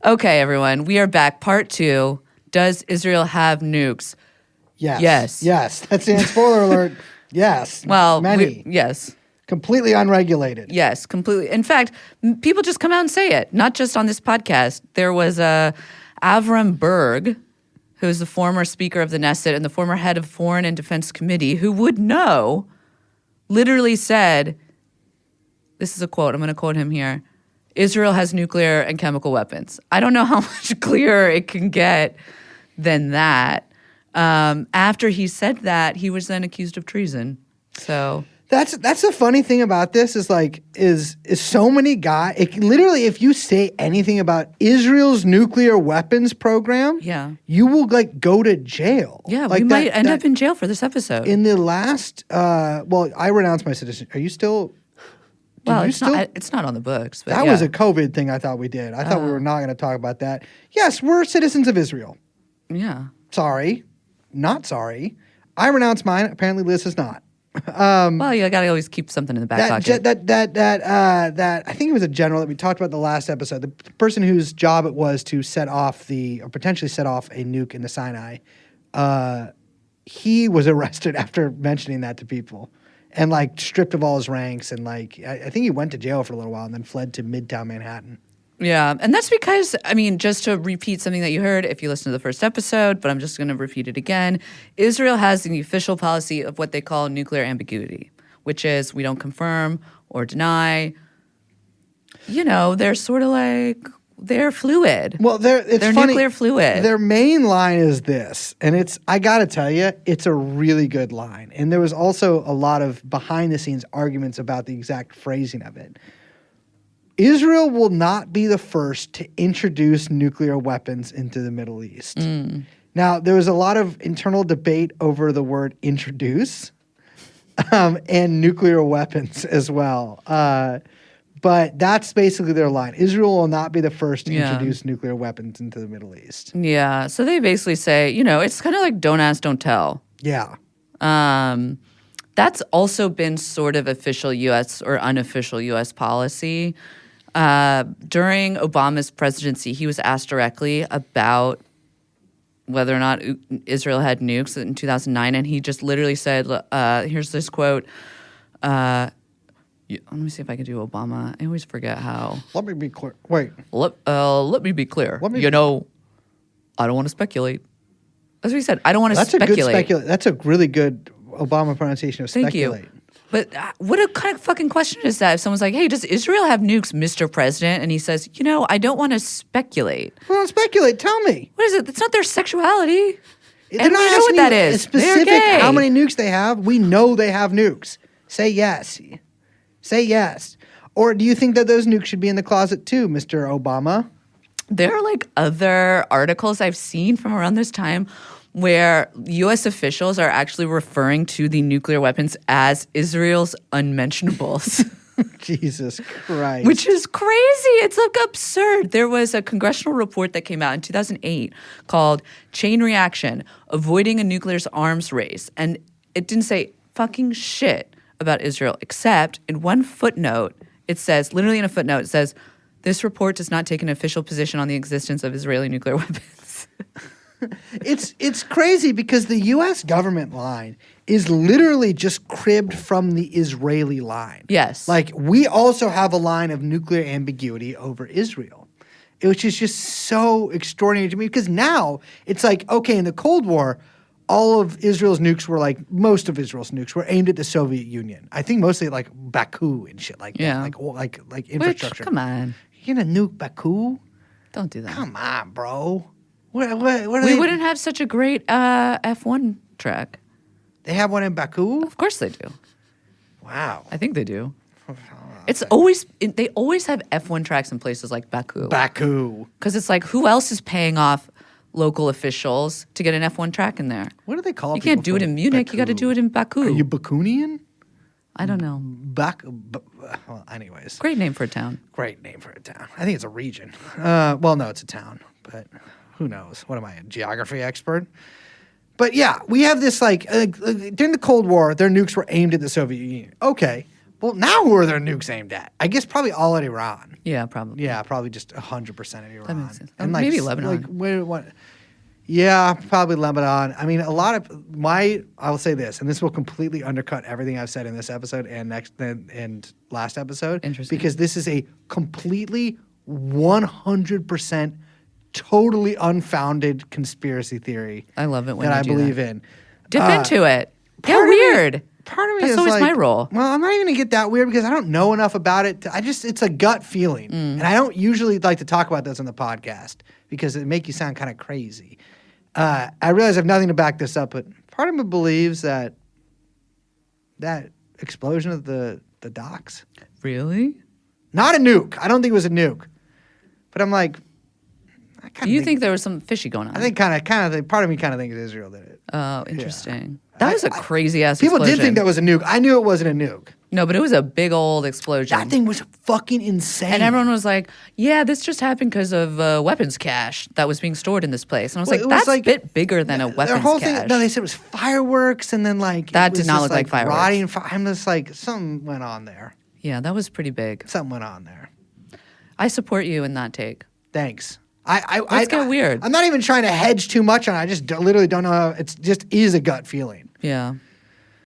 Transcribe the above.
Okay, everyone, we are back. Part 2. Does Israel have nukes? Yes. That's the spoiler alert. Yes. Well, many. Yes. Completely unregulated. Yes, completely. In fact, people just come out and say it, not just on this podcast. There was Avram Berg, who is the former Speaker of the Knesset and the former head of Foreign and Defense Committee, who would know, literally said, this is a quote, I'm going to quote him here, Israel has nuclear and chemical weapons. I don't know how much clearer it can get than that. After he said that, he was then accused of treason. So that's the funny thing about this is so many guys. Literally, if you say anything about Israel's nuclear weapons program, you will go to jail. Yeah, we might end up in jail for this episode. In the last, I renounced my citizenship. Are you still? Well, it's not on the books. But that was a COVID thing I thought we did. I thought we were not going to talk about that. Yes, we're citizens of Israel. Yeah. Sorry. Not sorry. I renounced mine. Apparently Liz has not. Well, you got to always keep something in the back pocket. That I think it was a general that we talked about the last episode. The person whose job it was to potentially set off a nuke in the Sinai, he was arrested after mentioning that to people. And stripped of all his ranks, and I think he went to jail for a little while and then fled to Midtown Manhattan. Yeah, and that's because, just to repeat something that you heard if you listened to the first episode, but I'm just going to repeat it again, Israel has the official policy of what they call nuclear ambiguity, which is we don't confirm or deny. They're sort of they're fluid. Well, they're funny. Nuclear fluid. Their main line is this, and I got to tell you, it's a really good line. And there was also a lot of behind-the-scenes arguments about the exact phrasing of it. Israel will not be the first to introduce nuclear weapons into the Middle East. Now, there was a lot of internal debate over the word introduce and nuclear weapons as well. But that's basically their line. Israel will not be the first to introduce nuclear weapons into the Middle East. Yeah. So they basically say, it's kind of like don't ask, don't tell. Yeah. That's also been sort of official U.S. or unofficial U.S. policy. During Obama's presidency, he was asked directly about whether or not Israel had nukes in 2009, and he just literally said, here's this quote, let me see if I can do Obama. I always forget how. Let me be clear. Wait. Let me be clear. I don't want to speculate. That's what he said. I don't want to speculate. That's a really good Obama pronunciation of speculate. Thank you. But what a kind of fucking question is that if someone's like, hey, does Israel have nukes, Mr. President? And he says, I don't want to speculate. Well, don't speculate. Tell me. What is it? It's not their sexuality. They're not know what that is. Specific how many nukes they have. We know they have nukes. Say yes. Say yes. Or do you think that those nukes should be in the closet too, Mr. Obama? There are other articles I've seen from around this time where U.S. officials are actually referring to the nuclear weapons as Israel's unmentionables. Jesus Christ. Which is crazy. It's absurd. There was a congressional report that came out in 2008 called Chain Reaction, Avoiding a Nuclear Arms Race. And it didn't say fucking shit about Israel, except in one footnote, it says, literally in a footnote, it says, this report does not take an official position on the existence of Israeli nuclear weapons. It's crazy because the U.S. government line is literally just cribbed from the Israeli line. Yes. We also have a line of nuclear ambiguity over Israel, which is just so extraordinary to me because now it's okay, in the Cold War, all of Israel's nukes were most of Israel's nukes were aimed at the Soviet Union. I think mostly Baku and shit like that. Like infrastructure. Which, come on. You're gonna nuke Baku? Don't do that. Come on, bro. What we wouldn't have such a great F1 track. They have one in Baku? Of course they do. Wow. I think they do. They always have F1 tracks in places like Baku. Because it's who else is paying off local officials to get an F1 track in there? What do they call it? You can't do it in Munich. Baku? You got to do it in Baku. Are you Bakunian? I don't know. Well, anyways. Great name for a town. Great name for a town. I think it's a region. Well, no, it's a town, but who knows? What am I, a geography expert? But yeah, we have this during the Cold War, their nukes were aimed at the Soviet Union. Okay, Well, now who are their nukes aimed at? I guess probably all at Iran. Yeah, probably. Yeah, probably just 100% at Iran. That makes sense. And Maybe Lebanon. What? Yeah, probably Lebanon. I mean, I will say this, and this will completely undercut everything I've said in this episode and last episode. Interesting. Because this is a completely 100% totally unfounded conspiracy theory. I love it when that you I do believe that. in. Dip into it. Get part of me- weird. Part of me That's is always like, my role. Well, I'm not even gonna get that weird because I don't know enough about it. It's a gut feeling, and I don't usually like to talk about this on the podcast because it make you sound kind of crazy. I realize I have nothing to back this up, but part of me believes that explosion of the docks, Really? not a nuke. I don't think it was a nuke, but I'm like, I kind Do you of think there was something fishy going on? I think part of me kind of thinks Israel did it. Oh, interesting. That was a crazy ass People explosion. did think that was a nuke. I knew it wasn't a nuke. No, but it was a big old explosion. That thing was fucking insane. And everyone was like, yeah, this just happened because of weapons cache that was being stored in this place. And I was Well, like, it was that's like- a bit bigger than a Their weapons whole cache. thing. No, they said it was fireworks, and then That it was did not just, look like fireworks. Rotting. I'm just like, something went on there. Yeah, that was pretty big. Something went on there. I support you in that take. Thanks. Let's get weird. I'm not even trying to hedge too much on it. I just literally don't know how. It just is a gut feeling. Yeah.